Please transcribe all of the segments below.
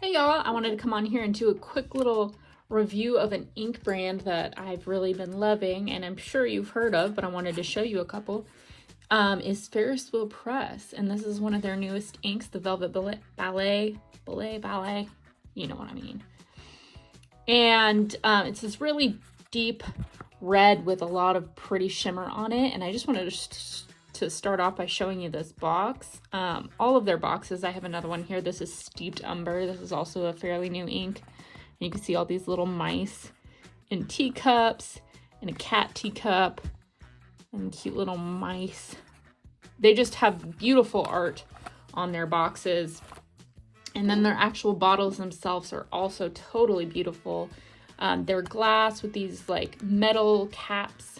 Hey y'all, I wanted to come on here and do a quick little review of an ink brand that I've really been loving and I'm sure you've heard of, but I wanted to show you a couple, is Ferris Press. And this is one of their newest inks, the Velvet Ballet, you know what I mean. And it's this really deep red with a lot of pretty shimmer on it. And I just wanted to start off by showing you this box. All of their boxes, I have another one here. This is Steeped Umber. This is also a fairly new ink. And you can see all these little mice in teacups and a cat teacup and cute little mice. They just have beautiful art on their boxes. And then their actual bottles themselves are also totally beautiful. They're glass with these like metal caps,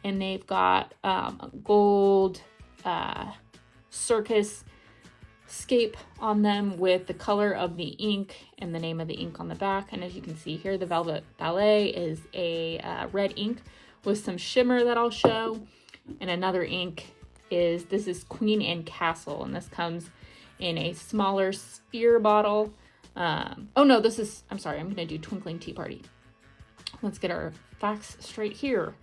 and they've got a gold circus scape on them with the color of the ink and the name of the ink on the back. And as you can see here, the Velvet Ballet is a red ink with some shimmer that I'll show. And another ink is, this is Queen and Castle, and this comes in a smaller sphere bottle. Oh no, this is, I'm sorry, I'm gonna do Twinkling Tea Party. Let's get our facts straight here.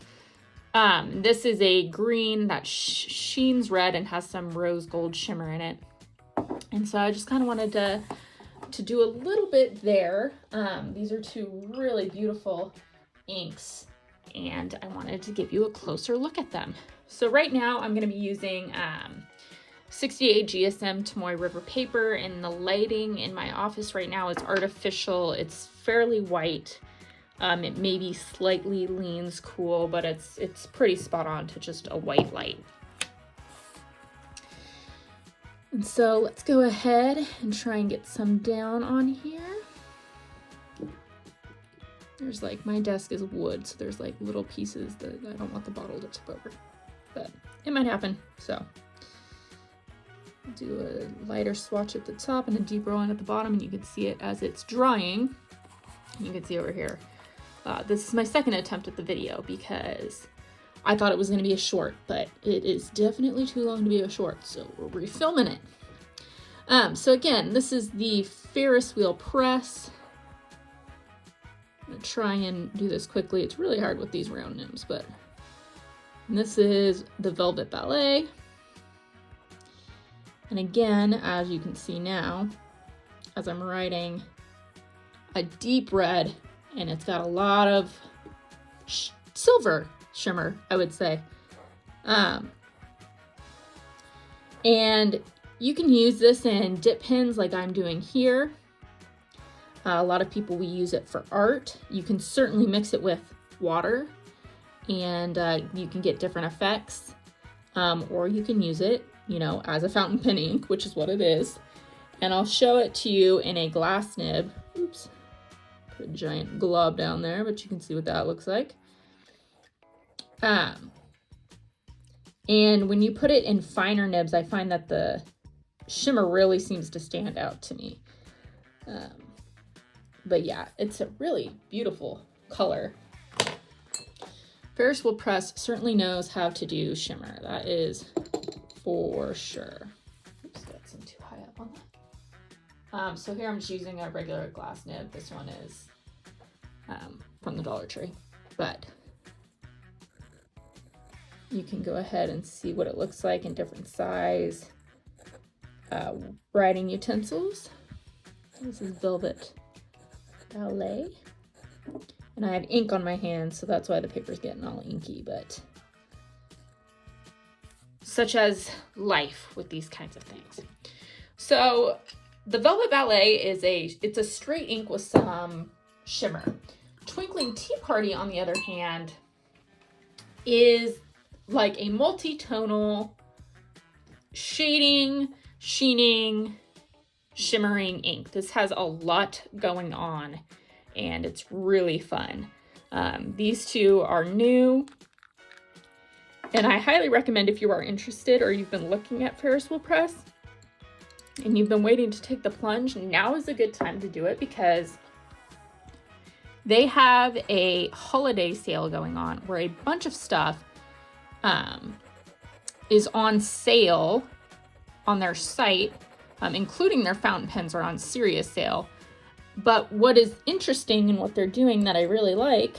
This is a green that sheens red and has some rose gold shimmer in it. And so I just kind of wanted to do a little bit there. These are two really beautiful inks, and I wanted to give you a closer look at them. So right now I'm going to be using 68 GSM Tomoe River paper, and the lighting in my office right now is artificial. It's fairly white. It maybe slightly leans cool, but it's pretty spot on to just a white light. And so let's go ahead and try and get some down on here. There's like, my desk is wood, so there's like little pieces that I don't want the bottle to tip over, but it might happen. So do a lighter swatch at the top and a deeper one at the bottom, and you can see it as it's drying. You can see over here. This is my second attempt at the video because I thought it was going to be a short, but it is definitely too long to be a short, so we're refilming it. So again, this is the Ferris wheel press. I'm going to try and do this quickly. It's really hard with these round nibs, but this is the Velvet Ballet. And again, as you can see now, as I'm writing, a deep red, and it's got a lot of silver shimmer, I would say. And you can use this in dip pens like I'm doing here. A lot of people will use it for art. You can certainly mix it with water, and you can get different effects. Or you can use it, you know, as a fountain pen ink, which is what it is. And I'll show it to you in a glass nib. Oops. Put a giant glob down there, but you can see what that looks like. And when you put it in finer nibs, I find that the shimmer really seems to stand out to me. But yeah, it's a really beautiful color. Ferris Wheel Press certainly knows how to do shimmer. That is for sure. Oops, got some too high up on that. So here I'm just using a regular glass nib. This one is from the Dollar Tree, but you can go ahead and see what it looks like in different size writing utensils. This is Velvet Ballet, and I have ink on my hands, so that's why the paper's getting all inky, but such as life with these kinds of things. So the Velvet Ballet is it's a straight ink with some shimmer. Twinkling Tea Party, on the other hand, is like a multi-tonal shading, sheening, shimmering ink. This has a lot going on, and it's really fun. These two are new, and I highly recommend, if you are interested or you've been looking at Ferris Wheel Press and you've been waiting to take the plunge, now is a good time to do it because they have a holiday sale going on where a bunch of stuff is on sale on their site, including their fountain pens are on serious sale. But what is interesting and what they're doing that I really like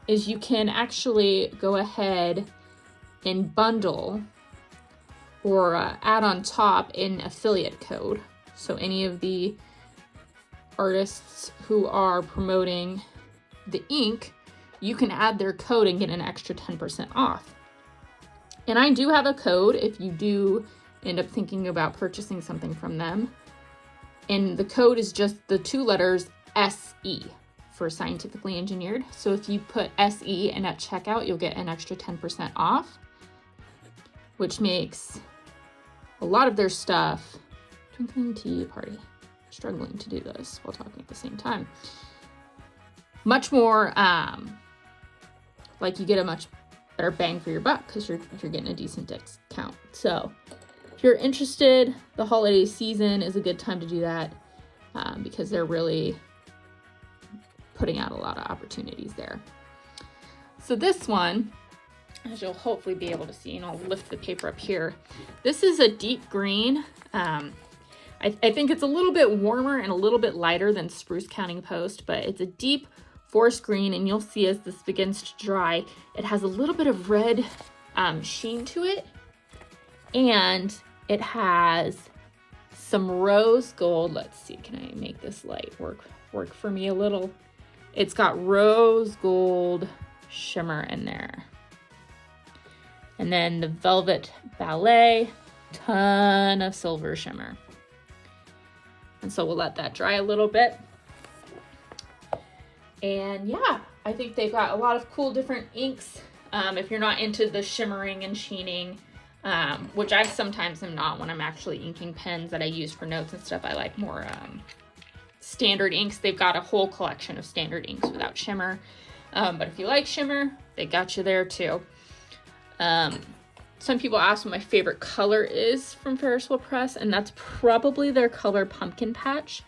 is you can actually go ahead and bundle or add on top an affiliate code. So any of the artists who are promoting the ink, you can add their code and get an extra 10% off. And I do have a code if you do end up thinking about purchasing something from them. And the code is just the 2 letters SE for Scientifically Engineered. So if you put SE in at checkout, you'll get an extra 10% off, which makes a lot of their stuff, Twinkling Tea Party, struggling to do this while talking at the same time, much more like you get a much better bang for your buck because you're getting a decent discount. So if you're interested, the holiday season is a good time to do that because they're really putting out a lot of opportunities there. So this one, as you'll hopefully be able to see, and I'll lift the paper up here, this is a deep green. I think it's a little bit warmer and a little bit lighter than Spruce County Post, but it's a deep forest green, and you'll see as this begins to dry, it has a little bit of red sheen to it, and it has some rose gold. Let's see, can I make this light work for me a little? It's got rose gold shimmer in there. And then the Velvet Ballet, ton of silver shimmer. And so we'll let that dry a little bit. And yeah, I think they've got a lot of cool different inks. If you're not into the shimmering and sheening, which I sometimes am not when I'm actually inking pens that I use for notes and stuff, I like more standard inks. They've got a whole collection of standard inks without shimmer. But if you like shimmer, they got you there too. Some people ask what my favorite color is from Ferris Wheel Press, and that's probably their color Pumpkin Patch.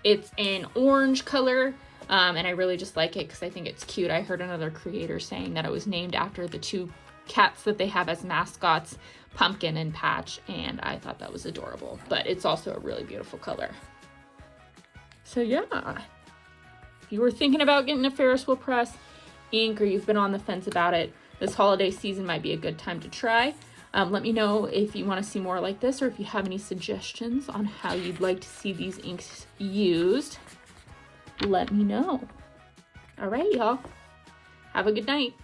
It's an orange color, and I really just like it because I think it's cute. I heard another creator saying that it was named after the 2 cats that they have as mascots, Pumpkin and Patch, and I thought that was adorable. But it's also a really beautiful color. So yeah, if you were thinking about getting a Ferris Wheel Press ink or you've been on the fence about it, this holiday season might be a good time to try. Let me know if you want to see more like this or if you have any suggestions on how you'd like to see these inks used. Let me know. All right, y'all. Have a good night.